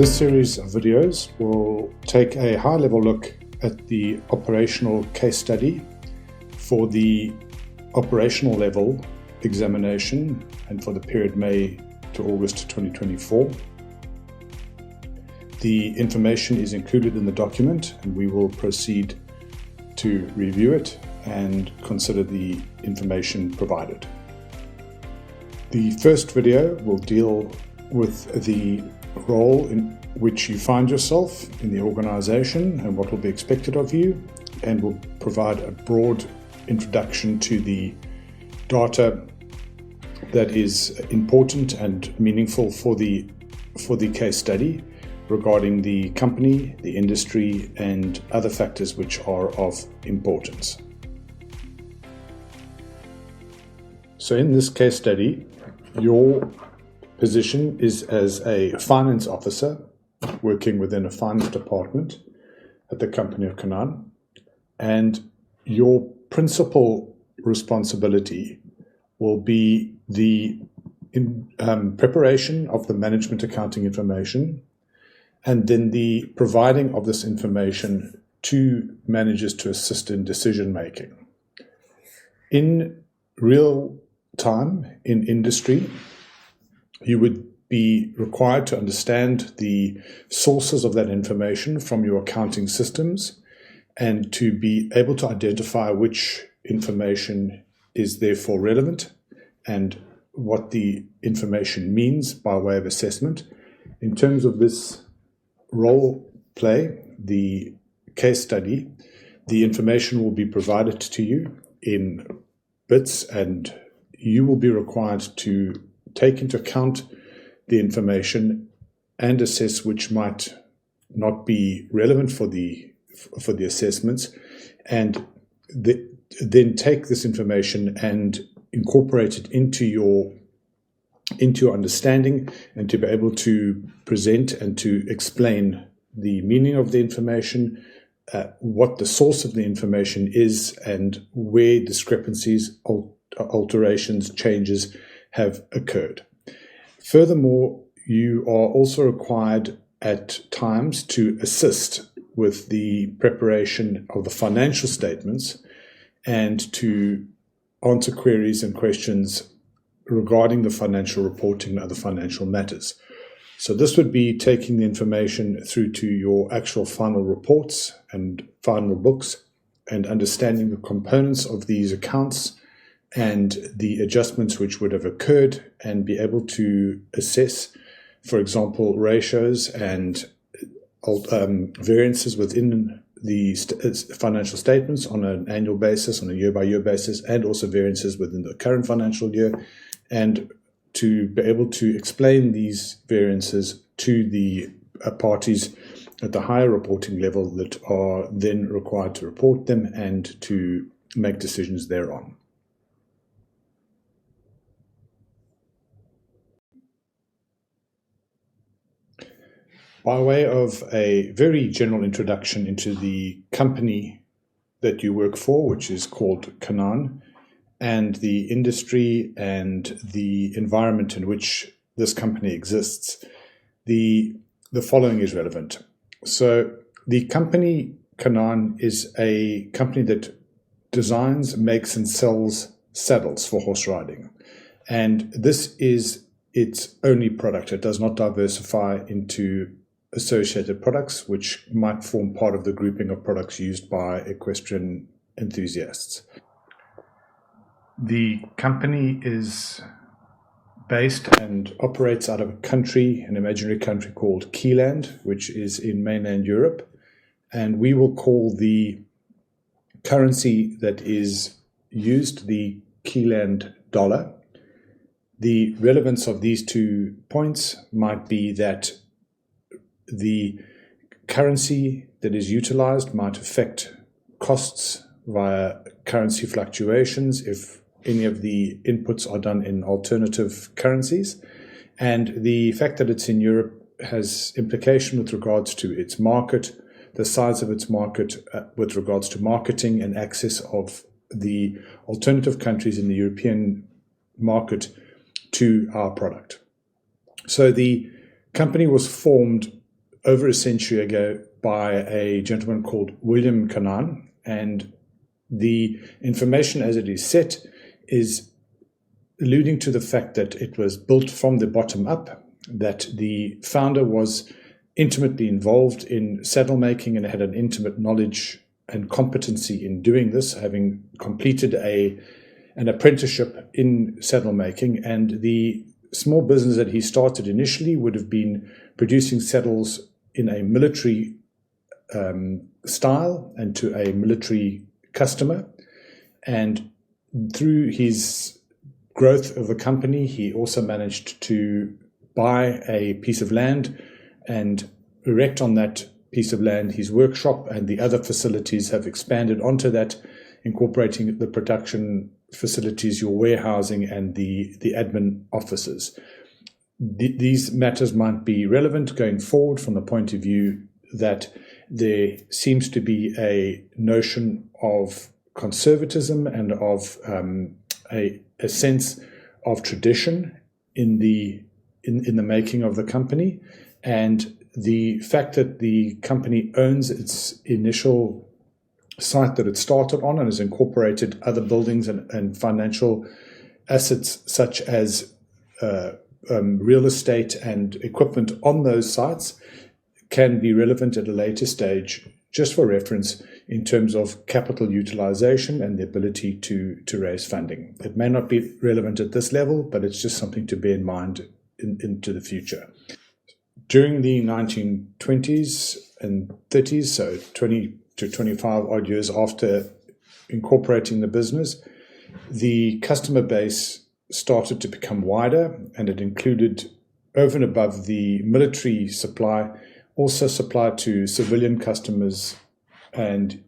This series of videos will take a high-level look at the operational case study for the operational level examination and for the period May to August 2024. The information is included in the document and we will proceed to review it and consider the information provided. The first video will deal with the role in which you find yourself in the organization and what will be expected of you, and will provide a broad introduction to the data that is important and meaningful for the case study regarding the company, the industry, and other factors which are of importance. So in this case study, your position is as a finance officer working within a finance department at the company of Kanann, and your principal responsibility will be the preparation of the management accounting information and then the providing of this information to managers to assist in decision making. In real time, in industry, you would be required to understand the sources of that information from your accounting systems and to be able to identify which information is therefore relevant and what the information means by way of assessment. In terms of this role play, the case study, the information will be provided to you in bits and you will be required to take into account the information and assess which might not be relevant for the assessments, and then take this information and incorporate it into your understanding, and to be able to present and to explain the meaning of the information, what the source of the information is, and where discrepancies, alterations, changes have occurred. Furthermore, you are also required at times to assist with the preparation of the financial statements and to answer queries and questions regarding the financial reporting and other financial matters. So this would be taking the information through to your actual final reports and final books and understanding the components of these accounts and the adjustments which would have occurred, and be able to assess, for example, ratios and variances within the financial statements on an annual basis, on a year-by-year basis, and also variances within the current financial year, and to be able to explain these variances to the parties at the higher reporting level that are then required to report them and to make decisions thereon. By way of a very general introduction into the company that you work for, which is called Kanann, and the industry and the environment in which this company exists, the following is relevant. So the company Kanann is a company that designs, makes and sells saddles for horse riding. And this is its only product. It does not diversify into associated products, which might form part of the grouping of products used by equestrian enthusiasts. The company is based and operates out of a country, an imaginary country called Keeland, which is in mainland Europe. And we will call the currency that is used the Keeland dollar. The relevance of these 2 points might be that the currency that is utilized might affect costs via currency fluctuations if any of the inputs are done in alternative currencies. And the fact that it's in Europe has implication with regards to its market, the size of its market with regards to marketing and access of the alternative countries in the European market to our product. So the company was formed over a century ago by a gentleman called William Kannan, and the information as it is set is alluding to the fact that it was built from the bottom up, that the founder was intimately involved in saddle making and had an intimate knowledge and competency in doing this, having completed an apprenticeship in saddle making. And the small business that he started initially would have been producing saddles in a military style and to a military customer. And through his growth of the company, he also managed to buy a piece of land and erect on that piece of land his workshop, and the other facilities have expanded onto that, incorporating the production facilities, your warehousing, and the admin offices. These matters might be relevant going forward from the point of view that there seems to be a notion of conservatism and of a sense of tradition in the making of the company, and the fact that the company owns its initial site that it started on and has incorporated other buildings and financial assets such as real estate and equipment on those sites can be relevant at a later stage, just for reference, in terms of capital utilization and the ability to raise funding. It may not be relevant at this level, but it's just something to bear in mind into the future. During the 1920s and 30s, so 20 to 25 odd years after incorporating the business, the customer base started to become wider, and it included, over and above the military supply, also supply to civilian customers, and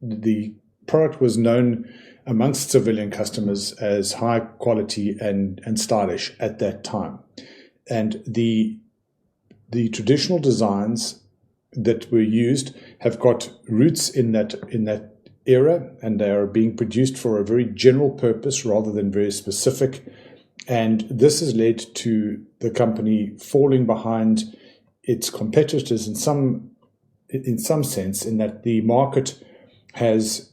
the product was known amongst civilian customers as high quality and stylish at that time. And the traditional designs that were used have got roots in that era, and they are being produced for a very general purpose rather than very specific. And this has led to the company falling behind its competitors in some sense, in that the market has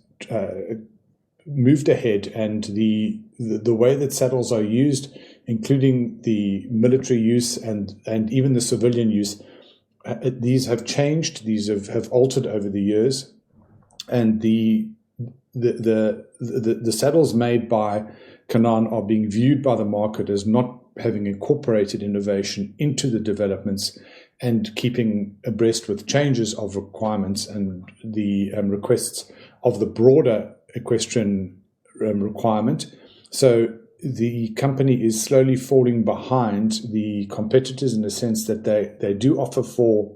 moved ahead, and the way that saddles are used, including the military use and even the civilian use, these have changed. These have altered over the years, and the saddles made by Kanann are being viewed by the market as not having incorporated innovation into the developments and keeping abreast with changes of requirements and the requests of the broader equestrian requirement. So the company is slowly falling behind the competitors in the sense that they do offer for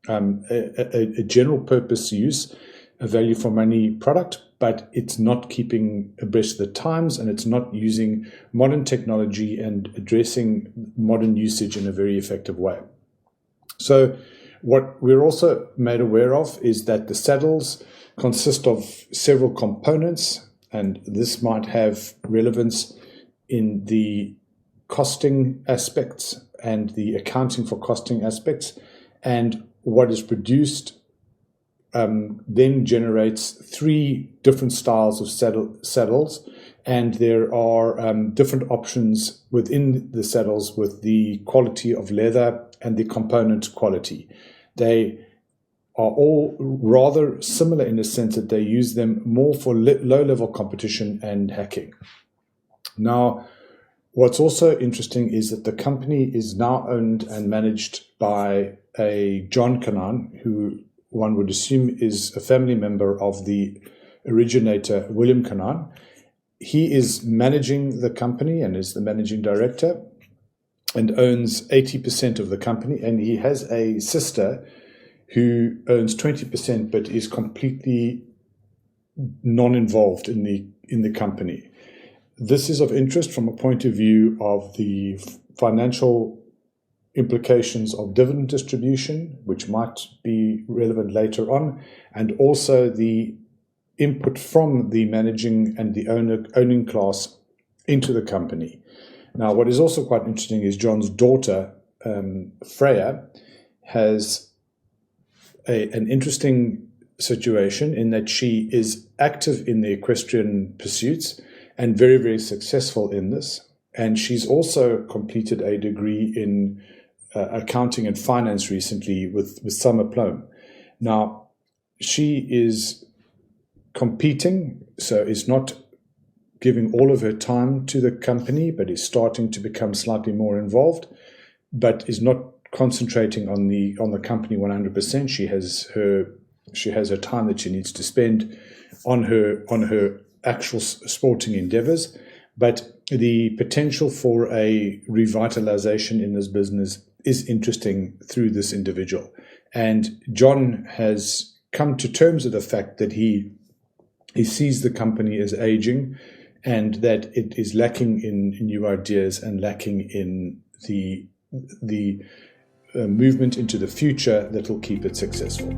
a general purpose use, a value for money product, but it's not keeping abreast of the times, and it's not using modern technology and addressing modern usage in a very effective way. So what we're also made aware of is that the saddles consist of several components, and this might have relevance in the costing aspects and the accounting for costing aspects. And what is produced then generates three different styles of saddles, and there are different options within the saddles with the quality of leather and the component quality. They are all rather similar in the sense that they use them more for low-level competition and hacking. Now, what's also interesting is that the company is now owned and managed by a John Kanann, who one would assume is a family member of the originator, William Kanann. He is managing the company and is the managing director and owns 80% of the company. And he has a sister who owns 20% but is completely non-involved in the company. This is of interest from a point of view of the financial implications of dividend distribution, which might be relevant later on, and also the input from the managing and the owning class into the company. Now, what is also quite interesting is John's daughter, Freya, has an interesting situation in that she is active in the equestrian pursuits and very, very successful in this. And she's also completed a degree in accounting and finance recently with some aplomb. Now, she is competing, so is not giving all of her time to the company, but is starting to become slightly more involved, but is not concentrating on the company 100%. She has her time that she needs to spend on her actual sporting endeavors, but the potential for a revitalization in this business is interesting through this individual. And John has come to terms with the fact that he sees the company as aging and that it is lacking in new ideas and lacking in the movement into the future that will keep it successful.